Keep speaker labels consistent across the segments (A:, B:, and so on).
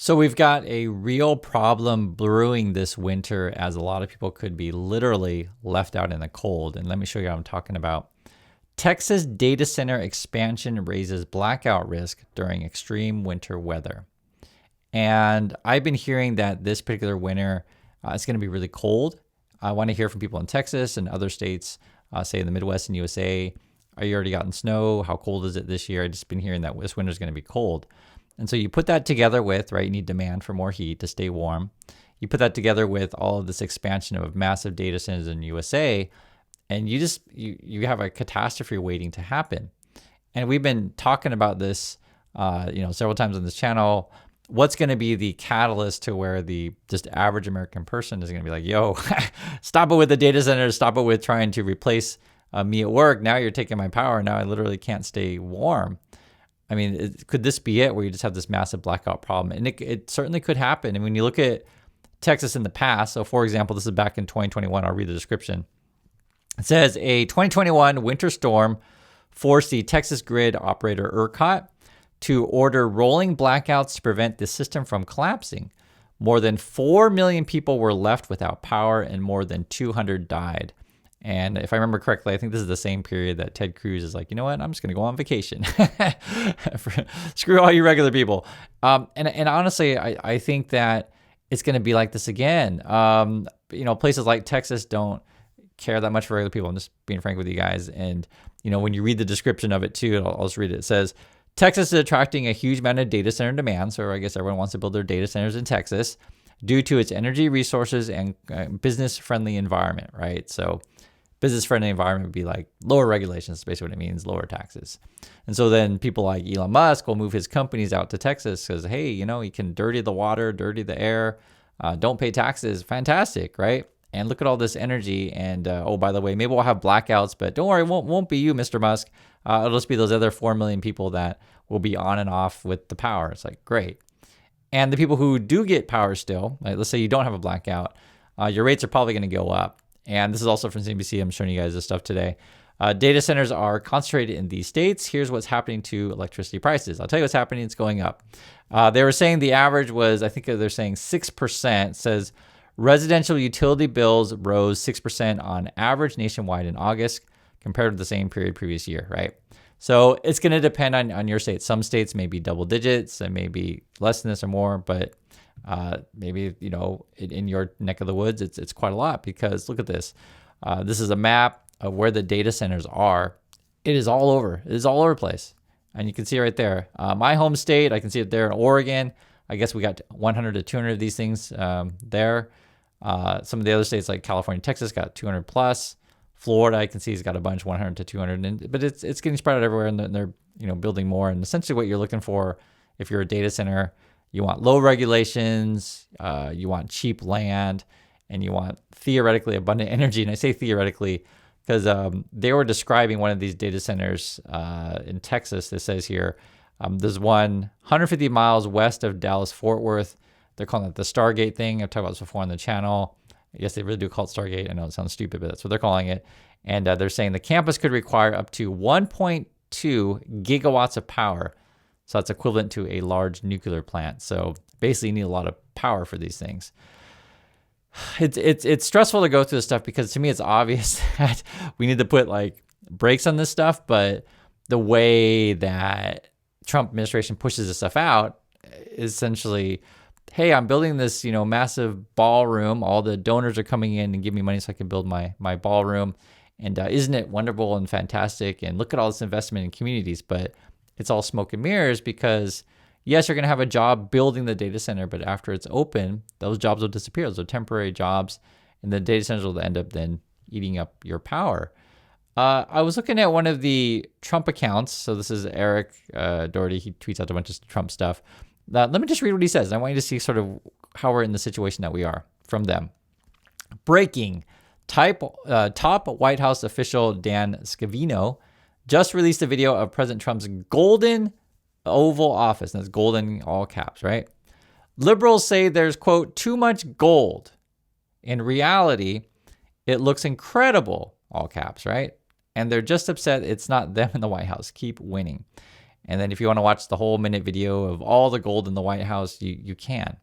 A: So we've got a real problem brewing this winter, as a lot of people could be literally left out in the cold. And let me show you what I'm talking about. Texas data center expansion raises blackout risk during extreme winter weather. And I've been hearing that this particular winter it's going to be really cold. I want to hear from people in Texas and other states, say in the Midwest and USA. Are you already gotten snow? How cold is it this year? I've just been hearing that this winter is going to be cold. And so you put that together with, right, you need demand for more heat to stay warm. You put that together with all of this expansion of massive data centers in USA, and you have a catastrophe waiting to happen. And we've been talking about this, several times on this channel. What's going to be the catalyst to where the just average American person is going to be like, yo, stop it with the data centers, stop it with trying to replace me at work. Now you're taking my power. Now I literally can't stay warm. I mean, could this be it, where you just have this massive blackout problem? And it certainly could happen. And when you look at Texas in the past, so for example, this is back in 2021, I'll read the description. It says, a 2021 winter storm forced the Texas grid operator ERCOT to order rolling blackouts to prevent the system from collapsing. More than 4 million people were left without power and more than 200 died. And if I remember correctly, I think this is the same period that Ted Cruz is like, you know what, I'm just going to go on vacation. Screw all you regular people. And honestly, I think that it's going to be like this again. Places like Texas don't care that much for regular people. I'm just being frank with you guys. And, when you read the description of it too, I'll just read it. It says, Texas is attracting a huge amount of data center demand. So I guess everyone wants to build their data centers in Texas due to its energy resources and business-friendly environment, right? So business-friendly environment would be like lower regulations, basically what it means, lower taxes. And so then people like Elon Musk will move his companies out to Texas because, hey, he can dirty the water, dirty the air, don't pay taxes. Fantastic, right? And look at all this energy. And by the way, maybe we'll have blackouts, but don't worry, it won't be you, Mr. Musk. It'll just be those other 4 million people that will be on and off with the power. It's like, great. And the people who do get power still, like let's say you don't have a blackout, your rates are probably going to go up. And this is also from CNBC. I'm showing you guys this stuff today. Data centers are concentrated in these states. Here's what's happening to electricity prices. I'll tell you what's happening. It's going up. They were saying the average was, I think they're saying 6%. It says residential utility bills rose 6% on average nationwide in August compared to the same period previous year, right? So it's going to depend on your state. Some states may be double digits and maybe less than this or more, but maybe, in your neck of the woods, it's quite a lot, because look at this. This is a map of where the data centers are. It is all over. It is all over the place. And you can see right there. My home state, I can see it there in Oregon. I guess we got 100 to 200 of these things there. Some of the other states like California, Texas got 200 plus. Florida, I can see, has got a bunch, 100 to 200. But it's getting spread out everywhere, and they're building more. And essentially what you're looking for, if you're a data center, you want low regulations, you want cheap land, and you want theoretically abundant energy. And I say theoretically because they were describing one of these data centers in Texas. That says here, there's one 150 miles west of Dallas-Fort Worth. They're calling it the Stargate thing. I've talked about this before on the channel. Yes, they really do call it Stargate. I know it sounds stupid, but that's what they're calling it. And they're saying the campus could require up to 1.2 gigawatts of power. So that's equivalent to a large nuclear plant. So basically you need a lot of power for these things. It's stressful to go through this stuff, because to me it's obvious that we need to put like brakes on this stuff. But the way that Trump administration pushes this stuff out is essentially, hey, I'm building this, massive ballroom. All the donors are coming in and giving me money so I can build my ballroom. And isn't it wonderful and fantastic? And look at all this investment in communities. But it's all smoke and mirrors, because yes, you're going to have a job building the data center, but after it's open, those jobs will disappear. Those are temporary jobs, and the data centers will end up then eating up your power. I was looking at one of the Trump accounts. So this is Eric Doherty. He tweets out a bunch of Trump stuff. Let me just read what he says. I want you to see sort of how we're in the situation that we are from them. Breaking. Top White House official Dan Scavino just released a video of President Trump's golden Oval Office. And that's golden, all caps, right? Liberals say there's, quote, too much gold. In reality, it looks incredible, all caps, right? And they're just upset it's not them in the White House. Keep winning. And then if you want to watch the whole minute video of all the gold in the White House, you can.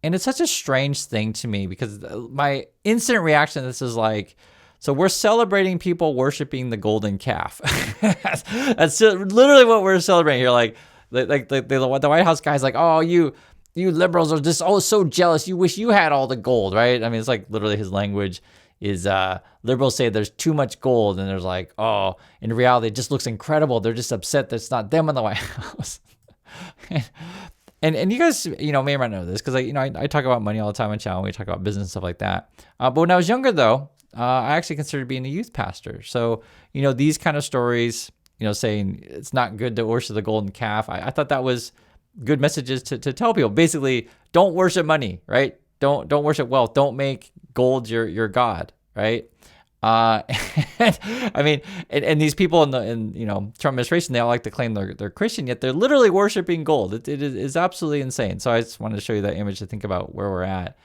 A: And it's such a strange thing to me because my instant reaction to this is like, so we're celebrating people worshiping the golden calf. That's literally what we're celebrating here. Like the White House guy's like, oh, you liberals are just so jealous. You wish you had all the gold, right? I mean, it's like literally his language is liberals say there's too much gold, and there's like, oh, in reality, it just looks incredible. They're just upset that it's not them in the White House. And you guys, may or may not know this because I talk about money all the time on channel. We talk about business and stuff like that. But when I was younger, though, I actually considered being a youth pastor. So these kind of stories, saying it's not good to worship the golden calf. I thought that was good messages to tell people. Basically, don't worship money, right? Don't worship wealth. Don't make gold your god, right? I mean, and these people in Trump administration, they all like to claim they're Christian, yet they're literally worshiping gold. It is absolutely insane. So I just wanted to show you that image to think about where we're at.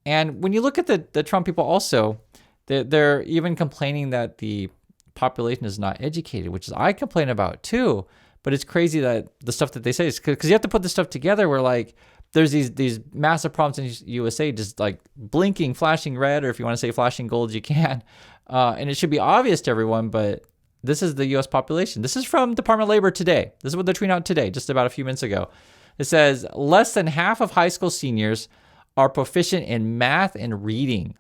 A: And when you look at the Trump people also, they're even complaining that the population is not educated, which is I complain about too. But it's crazy that the stuff that they say is because you have to put this stuff together where like there's these massive problems in USA just like blinking, flashing red, or if you want to say flashing gold, you can. And it should be obvious to everyone, but this is the US population. This is from Department of Labor today. This is what they're tweeting out today, just about a few minutes ago. It says less than half of high school seniors are proficient in math and reading.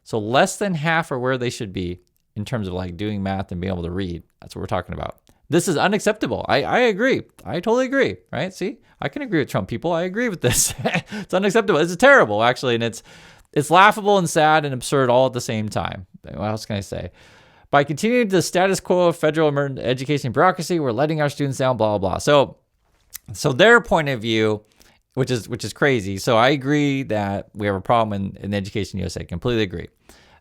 A: So less than half are where they should be in terms of like doing math and being able to read. That's what we're talking about. This is unacceptable. I agree. I totally agree, right? See, I can agree with Trump people. I agree with this. It's unacceptable. It's terrible, actually. And it's laughable and sad and absurd all at the same time. What else can I say? By continuing the status quo of federal education bureaucracy, we're letting our students down, blah, blah, blah. So their point of view, which is crazy. So I agree that we have a problem in education USA. Completely agree.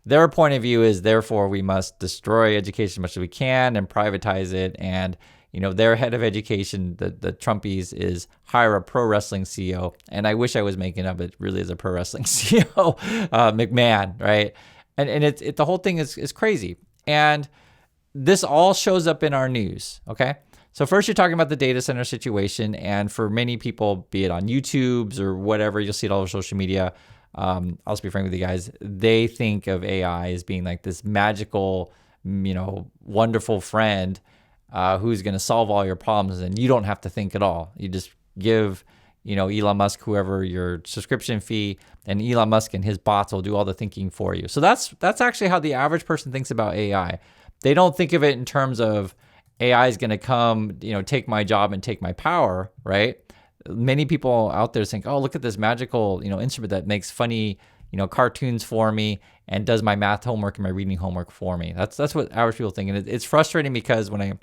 A: Their point of view is, therefore, we must destroy education as much as we can and privatize it. And, their head of education, the Trumpies, is hire a pro wrestling CEO. And I wish I was making up. It really is a pro wrestling CEO, McMahon, right? And the whole thing is crazy. And this all shows up in our news, okay? So first you're talking about the data center situation. And for many people, be it on YouTube's or whatever, you'll see it all over social media. I'll just be frank with you guys. They think of AI as being like this magical, wonderful friend who's going to solve all your problems, and you don't have to think at all. You just give, Elon Musk, whoever, your subscription fee, and Elon Musk and his bots will do all the thinking for you. So that's actually how the average person thinks about AI. They don't think of it in terms of AI is going to come, take my job and take my power, right? Many people out there think, oh, look at this magical, instrument that makes funny, cartoons for me and does my math homework and my reading homework for me. That's what average people think. And it's frustrating because when I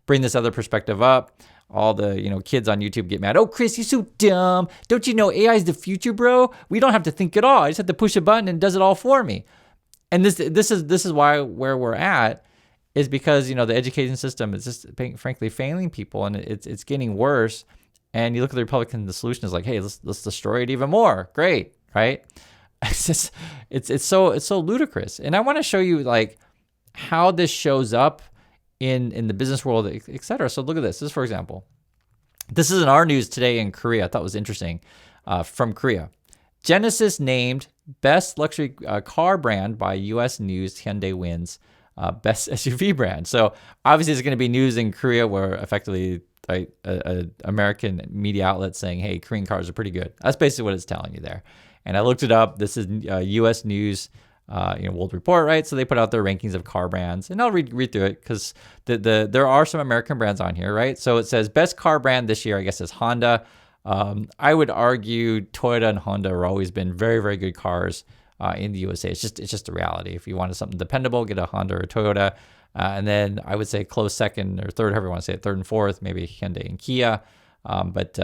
A: bring this other perspective up, all the, kids on YouTube get mad. Oh, Chris, you're so dumb. Don't you know AI is the future, bro? We don't have to think at all. I just have to push a button and it does it all for me. And this is why where we're at is because, the education system is just frankly failing people, and it's getting worse. And you look at the Republican, the solution is like, hey, let's destroy it even more. Great, right? It's so ludicrous. And I want to show you like how this shows up in the business world, et cetera. So look at this. This is, for example, this is in our news today in Korea. I thought it was interesting from Korea. Genesis named best luxury car brand by U.S. News. Hyundai wins best SUV brand. So obviously it's going to be news in Korea where effectively right, a American media outlet saying, hey, Korean cars are pretty good. That's basically what it's telling you there. And I looked it up. This is U.S. News, World Report, right? So they put out their rankings of car brands. And I'll read through it because there are some American brands on here, right? So it says best car brand this year, I guess, is Honda. I would argue Toyota and Honda have always been very, very good cars in the USA. It's just a reality. If you wanted something dependable, get a Honda or a Toyota. And then I would say close second or third, however you want to say it, third and fourth, maybe Hyundai and Kia. But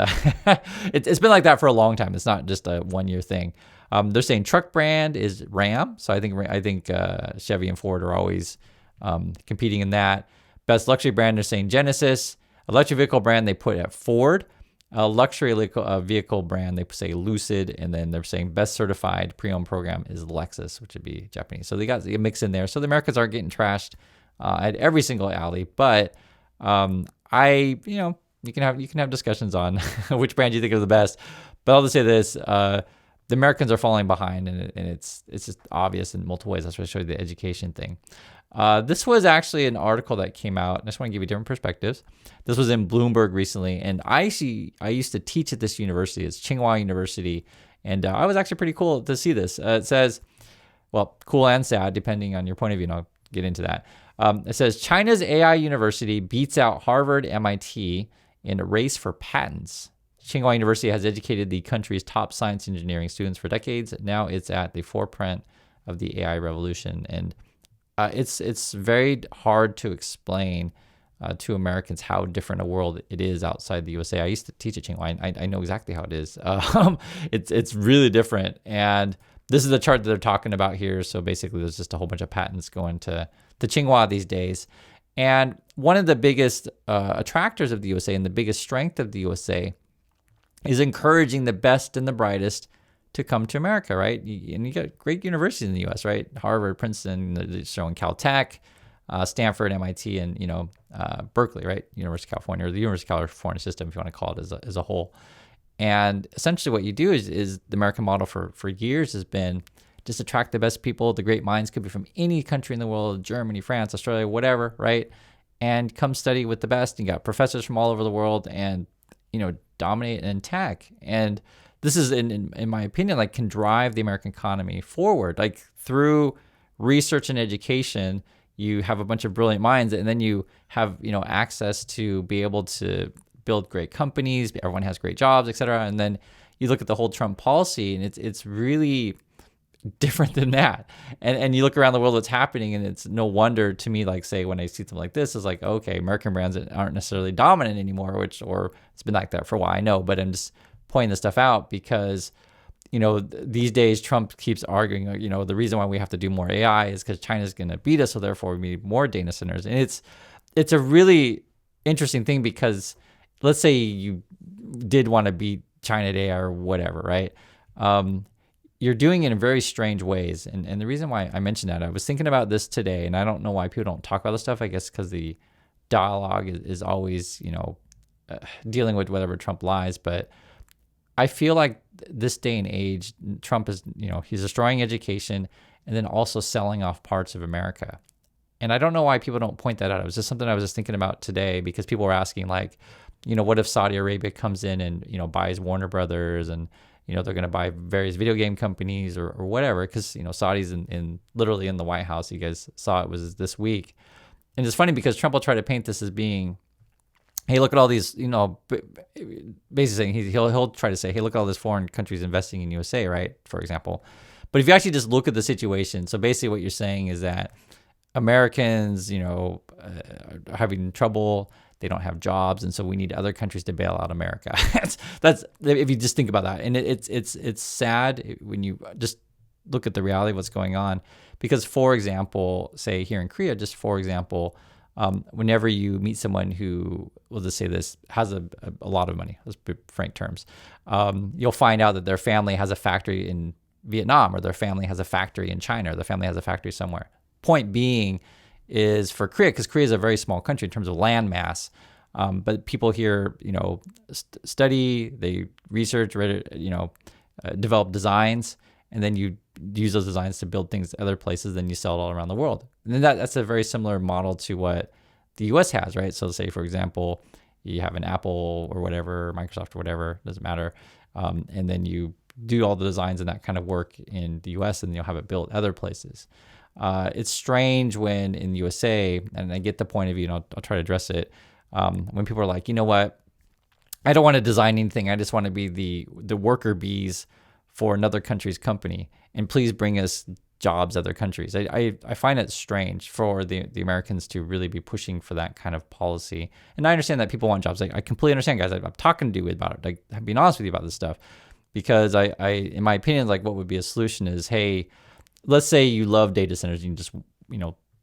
A: it's been like that for a long time. It's not just a 1 year thing. They're saying truck brand is Ram. So I think Chevy and Ford are always competing in that. Best luxury brand, they're saying Genesis. Electric vehicle brand, they put at Ford. Luxury vehicle brand, they say Lucid. And then they're saying best certified pre-owned program is Lexus, which would be Japanese. So they got a mix in there. So the Americans aren't getting trashed at every single alley, but You can have discussions on which brand you think is the best, but I'll just say this: the Americans are falling behind, and it's just obvious in multiple ways. That's why I showed you the education thing. This was actually an article that came out. I just want to give you different perspectives. This was in Bloomberg recently, and I used to teach at this university. It's Tsinghua University, and I was actually pretty cool to see this. It says, well, cool and sad, depending on your point of view, and I'll get into that. It says, China's AI university beats out Harvard, MIT in a race for patents. Tsinghua University has educated the country's top science engineering students for decades. Now it's at the forefront of the AI revolution. And it's very hard to explain to Americans how different a world it is outside the USA. I used to teach at Tsinghua. I know exactly how it is. It's really different. And this is the chart that they're talking about here. So basically, there's just a whole bunch of patents going to Tsinghua these days. And one of the biggest attractors of the USA and the biggest strength of the USA is encouraging the best and the brightest to come to America, right? And you got great universities in the U.S., right? Harvard, Princeton, showing Caltech, Stanford, MIT, and Berkeley, right? University of California, or the University of California system, if you want to call it as a whole. And essentially, what you do is the American model for years has been just attract the best people. The great minds could be from any country in the world: Germany, France, Australia, whatever, right? And come study with the best. You got professors from all over the world, and dominate in tech. And this is, in my opinion, like can drive the American economy forward. Like through research and education, you have a bunch of brilliant minds, and then you have access to be able to build great companies. Everyone has great jobs, et cetera. And then you look at the whole Trump policy, and it's really different than that. And you look around the world, what's happening, and it's no wonder to me, like, say, when I see something like this, it's like, okay, American brands aren't necessarily dominant anymore, or it's been like that for a while, I know, but I'm just pointing this stuff out because, these days Trump keeps arguing, the reason why we have to do more AI is because China's going to beat us, so therefore we need more data centers. And it's a really interesting thing because let's say you did want to beat China at AI or whatever, right? You're doing it in very strange ways. And the reason why I mentioned that, I was thinking about this today, and I don't know why people don't talk about this stuff. I guess because the dialogue is always, dealing with whatever Trump lies. But I feel like this day and age, Trump is, he's destroying education and then also selling off parts of America. And I don't know why people don't point that out. It was just something I was just thinking about today because people were asking, like, what if Saudi Arabia comes in and, buys Warner Brothers and, they're going to buy various video game companies or whatever, because, Saudi's in literally in the White House. You guys saw it was this week. And it's funny because Trump will try to paint this as being, hey, look at all these, basically saying he'll try to say, hey, look at all these foreign countries investing in USA, right? For example. But if you actually just look at the situation, so basically what you're saying is that Americans, are having trouble. They don't have jobs, and so we need other countries to bail out America. that's if you just think about that, and it's sad when you just look at the reality of what's going on. Because, for example, say here in Korea, just for example, whenever you meet someone who, we'll just say this, has a lot of money, let's be frank terms, you'll find out that their family has a factory in Vietnam, or their family has a factory in China, or their family has a factory somewhere. Point being is for Korea, because Korea is a very small country in terms of land mass, but people here, study, they research, develop designs, and then you use those designs to build things other places, then you sell it all around the world. And then that's a very similar model to what the US has, right? So say, for example, you have an Apple or whatever, Microsoft or whatever, doesn't matter, and then you do all the designs and that kind of work in the US, and you'll have it built other places. It's strange when in the USA, and I get the point of view, and I'll try to address it, when people are like, you know what, I don't want to design anything, I just want to be the worker bees for another country's company, and please bring us jobs other countries. I find it strange for the Americans to really be pushing for that kind of policy. And I understand that people want jobs. I completely understand, guys. I'm talking to you about it. Like, I'm being honest with you about this stuff, because I in my opinion, like, what would be a solution is, hey, let's say you love data centers and you just,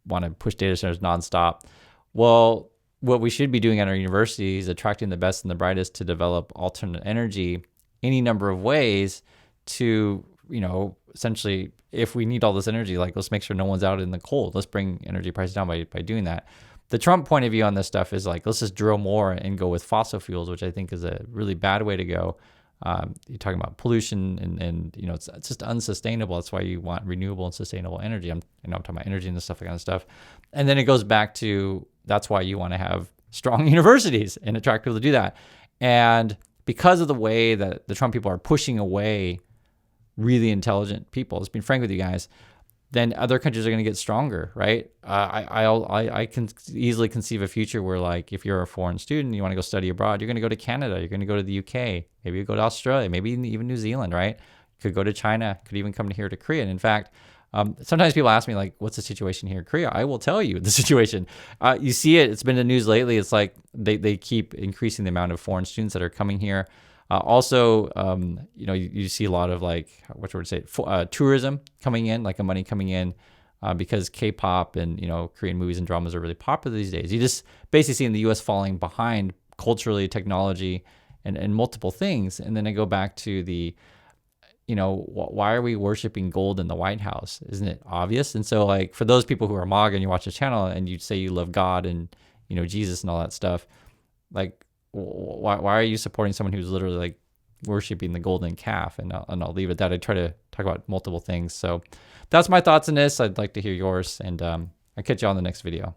A: want to push data centers nonstop. Well, what we should be doing at our universities is attracting the best and the brightest to develop alternate energy any number of ways to, essentially, if we need all this energy, like, let's make sure no one's out in the cold. Let's bring energy prices down by doing that. The Trump point of view on this stuff is like, let's just drill more and go with fossil fuels, which I think is a really bad way to go. You're talking about pollution and it's just unsustainable. That's why you want renewable and sustainable energy. I'm talking about energy and this stuff, that kind of stuff. And then it goes back to, that's why you want to have strong universities and attract people to do that. And because of the way that the Trump people are pushing away really intelligent people, let's be frank with you guys, then other countries are going to get stronger, right? I can easily conceive a future where, like, if you're a foreign student, you want to go study abroad, you're going to go to Canada, you're going to go to the UK, maybe you go to Australia, maybe even New Zealand, right? You could go to China, could even come here to Korea. And in fact, sometimes people ask me, like, what's the situation here in Korea? I will tell you the situation. You see it, it's been in the news lately. It's like they keep increasing the amount of foreign students that are coming here. Also, you see a lot of, like, what would say, tourism coming in, like money coming in, because K-pop and, Korean movies and dramas are really popular these days. You just basically see in the U.S. falling behind culturally, technology, and multiple things. And then I go back to the, why are we worshiping gold in the White House? Isn't it obvious? And so, like, for those people who are MAGA and you watch the channel and you say you love God and, Jesus and all that stuff, like, why are you supporting someone who's literally, like, worshiping the golden calf? And I'll leave it at that. I try to talk about multiple things. So that's my thoughts on this. I'd like to hear yours, and I'll catch you on the next video.